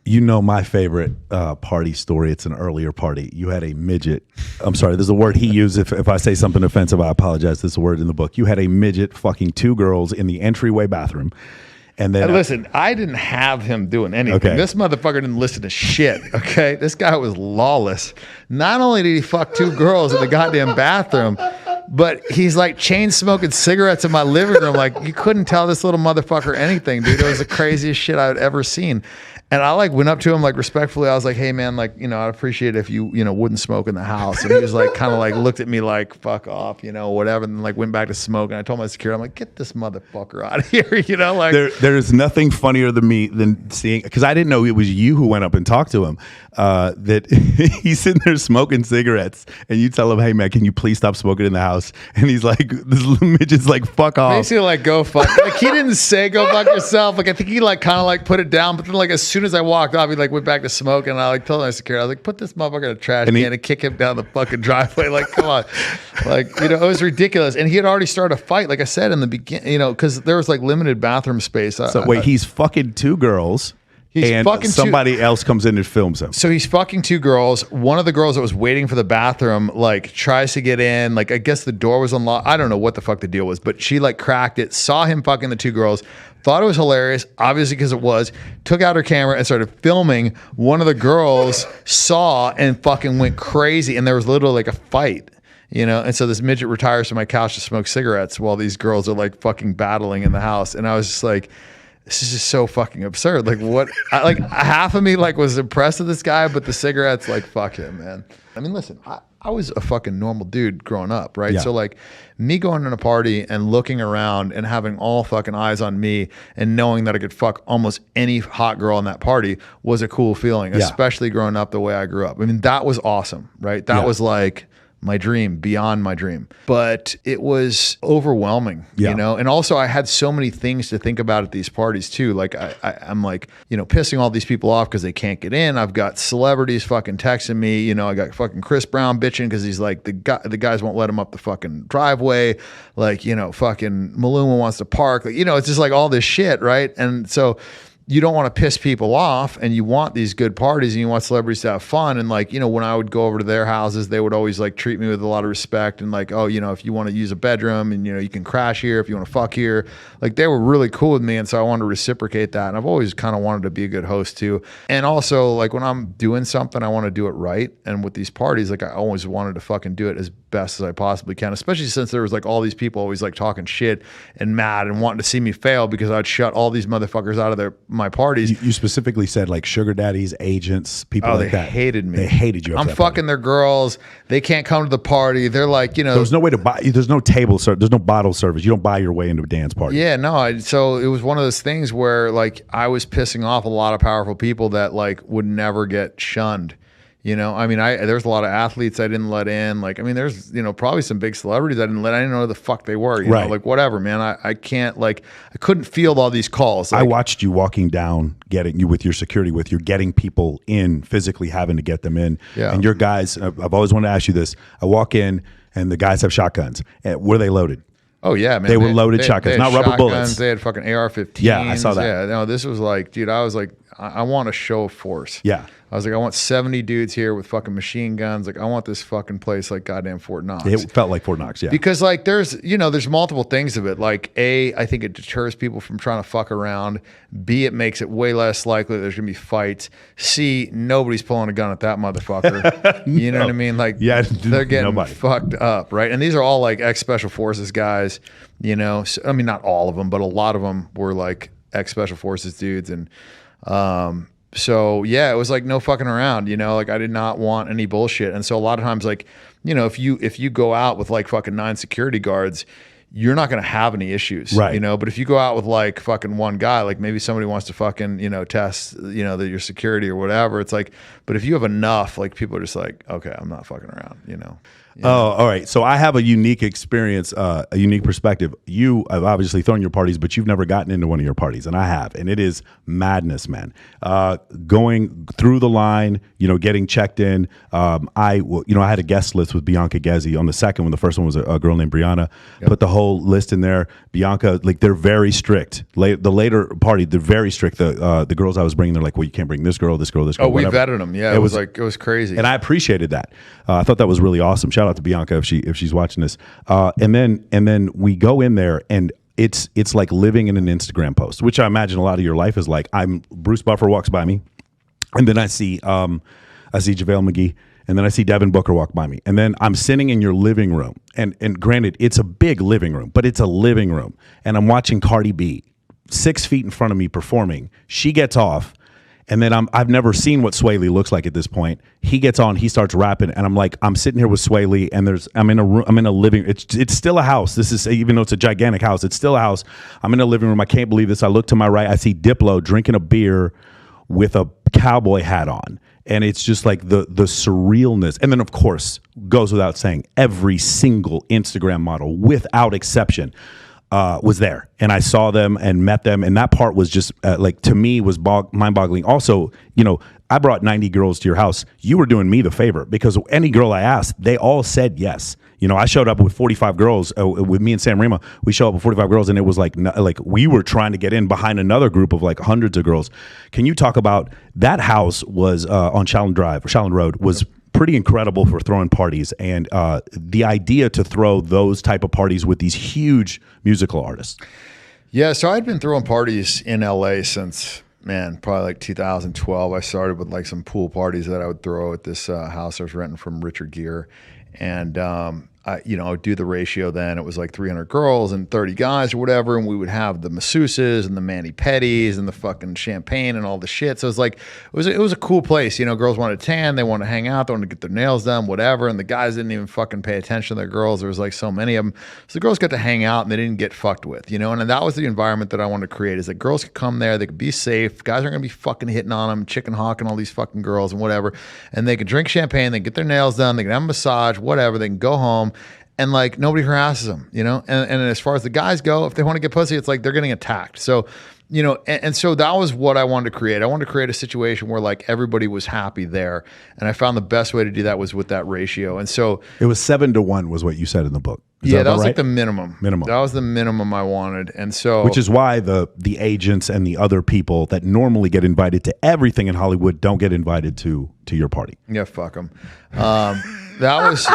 You know my favorite party story. It's an earlier party. You had a midget. I'm sorry, there's a word he used. If I say something offensive, I apologize. There's a word in the book. You had a midget fucking 2 girls in the entryway bathroom. And then listen, I didn't have him doing anything. Okay. This motherfucker didn't listen to shit. Okay, this guy was lawless. Not only did he fuck 2 girls in the goddamn bathroom, but he's like chain smoking cigarettes in my living room. Like, you couldn't tell this little motherfucker anything, dude. It was the craziest shit I'd ever seen. And I like went up to him like respectfully. I was like, hey man, like, you know, I'd appreciate it if you know, wouldn't smoke in the house. And he was like, kind of like looked at me like, fuck off, you know, whatever. And then like went back to smoke. And I told my security, I'm like, get this motherfucker out of here. You know, like there is nothing funnier to me than seeing, because I didn't know it was you who went up and talked to him, that he's sitting there smoking cigarettes and you tell him, hey man, can you please stop smoking in the house? And he's like, this little midget's like, fuck off. Basically like, go fuck. Like he didn't say go fuck yourself. Like I think he like kind of like put it down, but then like as soon as I walked off, he like went back to smoke, and I like told my security, I was like, put this motherfucker in a trash can and kick him down the fucking driveway. Like, come on. Like, you know, it was ridiculous. And he had already started a fight, like I said in the beginning, you know, because there was like limited bathroom space. So wait, he's fucking 2 girls. He's and fucking somebody else comes in and films him. So he's fucking 2 girls. One of the girls that was waiting for the bathroom, like, tries to get in. Like, I guess the door was unlocked. I don't know what the fuck the deal was, but she, like, cracked it, saw him fucking the 2 girls, thought it was hilarious, obviously because it was, took out her camera and started filming. One of the girls saw and fucking went crazy, and there was literally, like, a fight. You know, and so this midget retires from my couch to smoke cigarettes while these girls are, like, fucking battling in the house. And I was just like, this is just so fucking absurd. Like what, like half of me like was impressed with this guy, but the cigarettes, like, fuck him, man. I mean, listen, I was a fucking normal dude growing up, right? Yeah. So like me going to a party and looking around and having all fucking eyes on me and knowing that I could fuck almost any hot girl in that party was a cool feeling, especially growing up the way I grew up. I mean, that was awesome, right? That was like my dream, beyond my dream. But it was overwhelming, you know? And also I had so many things to think about at these parties too. Like I'm like, you know, pissing all these people off because they can't get in. I've got celebrities fucking texting me, you know, I got fucking Chris Brown bitching because he's like, the guys won't let him up the fucking driveway. Like, you know, fucking Maluma wants to park. Like, you know, it's just like all this shit, right? And so you don't want to piss people off, and you want these good parties, and you want celebrities to have fun. And like, you know, when I would go over to their houses, they would always like treat me with a lot of respect and like, oh, you know, if you want to use a bedroom and, you know, you can crash here if you want to fuck here. Like they were really cool with me. And so I wanted to reciprocate that. And I've always kind of wanted to be a good host too. And also like when I'm doing something, I want to do it right. And with these parties, like I always wanted to fucking do it as best as I possibly can, especially since there was like all these people always like talking shit and mad and wanting to see me fail because I'd shut all these motherfuckers out of my parties. You specifically said like sugar daddies, agents, people like that. They hated me. They hated you. I'm fucking their girls. They can't come to the party. They're like, you know, there's no way to buy. There's no table service. There's no bottle service. You don't buy your way into a dance party. Yeah, no. So it was one of those things where like I was pissing off a lot of powerful people that like would never get shunned. You know, I mean, there's a lot of athletes I didn't let in. Like, I mean, there's, you know, probably some big celebrities I didn't know who the fuck they were. You know, like whatever, man. I can't, like, I couldn't field all these calls. Like, I watched you walking down, getting you with your security, getting people in, physically having to get them in. Yeah. And your guys, I've always wanted to ask you this. I walk in and the guys have shotguns. Were they loaded? Oh yeah, man. They were loaded shotguns, not rubber bullets. They had fucking AR-15s. Yeah, I saw that. Yeah, no, this was like, dude, I was like, I want a show of force. Yeah. I was like, I want 70 dudes here with fucking machine guns. Like, I want this fucking place like goddamn Fort Knox. It felt like Fort Knox, yeah. Because like there's multiple things of it. Like A, I think it deters people from trying to fuck around. B, it makes it way less likely that there's gonna be fights. C, nobody's pulling a gun at that motherfucker. You know what I mean? Like, they're getting fucked up, right? And these are all like ex-special forces guys, you know. So, I mean, not all of them, but a lot of them were like ex-special forces dudes. And so yeah, it was like no fucking around, you know, like I did not want any bullshit. And so a lot of times, like, you know, if you go out with like fucking 9 security guards, you're not going to have any issues, right? You know, but if you go out with like fucking one guy, like maybe somebody wants to fucking, you know, test, you know, your security or whatever. It's like, but if you have enough, like people are just like, okay, I'm not fucking around, you know? Oh, all right. So I have a unique experience, a unique perspective. You have obviously thrown your parties, but you've never gotten into one of your parties, and I have, and it is madness, man. Going through the line, you know, getting checked in. I had a guest list with Bianca Gezzi on the second one. The first one was a girl named Brianna. Yep. But the whole whole list in there. Bianca, like they're very strict. The later party, they're very strict. The girls I was bringing, they're like, well, you can't bring this girl, this girl, this girl. Oh, we whatever. vetted them. Yeah, it was crazy, and I appreciated that. I thought that was really awesome. Shout out to Bianca if she's watching this. And then we go in there and. It's like living in an Instagram post, which I imagine a lot of your life is like. Bruce Buffer walks by me, and then I see JaVale McGee, and then I see Devin Booker walk by me, and then I'm sitting in your living room, and granted, it's a big living room, but it's a living room, and I'm watching Cardi B 6 feet in front of me performing. She gets off. And then I've never seen what Sway Lee looks like at this point. He gets on, he starts rapping, and I'm sitting here with Sway Lee, and I'm in a living. It's still a house. This is, even though it's a gigantic house, it's still a house. I'm in a living room. I can't believe this. I look to my right, I see Diplo drinking a beer with a cowboy hat on, and it's just like the surrealness. And then of course, goes without saying, every single Instagram model without exception was there, and I saw them and met them, and that part was just like, to me, was mind-boggling. Also, I brought 90 girls to your house. You were doing me the favor, because any girl I asked, they all said yes. I showed up with 45 girls with me and Sam Rima. We showed up with 45 girls, and it was like we were trying to get in behind another group of like hundreds of girls. Can you talk about that house? Was on Shallon Road, was pretty incredible for throwing parties, and the idea to throw those type of parties with these huge musical artists. Yeah, so I'd been throwing parties in LA since, probably like 2012. I started with like some pool parties that I would throw at this house I was renting from Richard Gere, and I would do the ratio then. It was like 300 girls and 30 guys or whatever, and we would have the masseuses and the mani-pedis and the fucking champagne and all the shit. So it was like, it was a cool place. Girls wanted to tan, they wanted to hang out, they wanted to get their nails done, whatever, and the guys didn't even fucking pay attention to their girls. There was like so many of them. So the girls got to hang out, and they didn't get fucked with, and that was the environment that I wanted to create, is that girls could come there, they could be safe, guys aren't going to be fucking hitting on them, chicken hawking all these fucking girls and whatever, and they could drink champagne, they could get their nails done, they could have a massage, whatever, they can go home. And like nobody harasses them, and as far as the guys go, if they want to get pussy, it's like they're getting attacked. So, and so that was what I wanted to create. I wanted to create a situation where like everybody was happy there. And I found the best way to do that was with that ratio. And so it was 7-1 was what you said in the book. That was right? Like the minimum. Minimum. That was the minimum I wanted. And so, which is why the agents and the other people that normally get invited to everything in Hollywood don't get invited to your party. Yeah, fuck them. That was.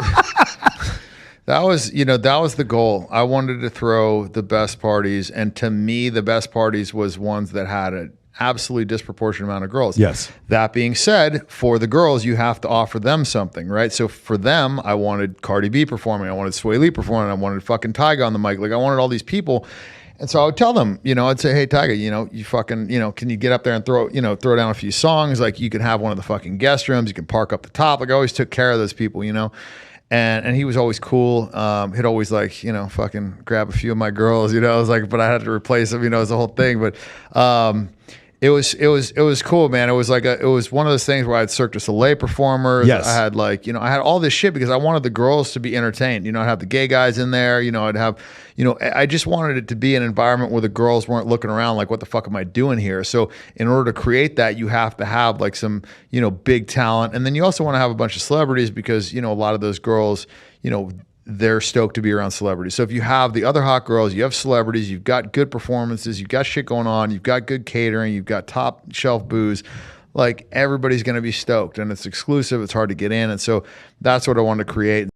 That was the goal. I wanted to throw the best parties, and to me, the best parties was ones that had an absolutely disproportionate amount of girls. Yes. That being said, for the girls, you have to offer them something, right? So for them, I wanted Cardi B performing, I wanted Sway Lee performing, I wanted fucking Tyga on the mic, like I wanted all these people. And so I would tell them, I'd say, hey, Tyga, you fucking, can you get up there and throw down a few songs? Like you can have one of the fucking guest rooms, you can park up the top. Like I always took care of those people, And he was always cool. He'd always like, fucking grab a few of my girls, I was like, but I had to replace them, it was the whole thing. But it was cool, man. It was one of those things where I had Cirque du Soleil performers. Yes. I had I had all this shit because I wanted the girls to be entertained. I'd have the gay guys in there, I'd have, I just wanted it to be an environment where the girls weren't looking around like, what the fuck am I doing here? So in order to create that, you have to have like some, big talent. And then you also want to have a bunch of celebrities because, a lot of those girls, they're stoked to be around celebrities. So if you have the other hot girls, you have celebrities, you've got good performances, you've got shit going on, you've got good catering, you've got top shelf booze, like everybody's going to be stoked, and it's exclusive. It's hard to get in. And so that's what I wanted to create.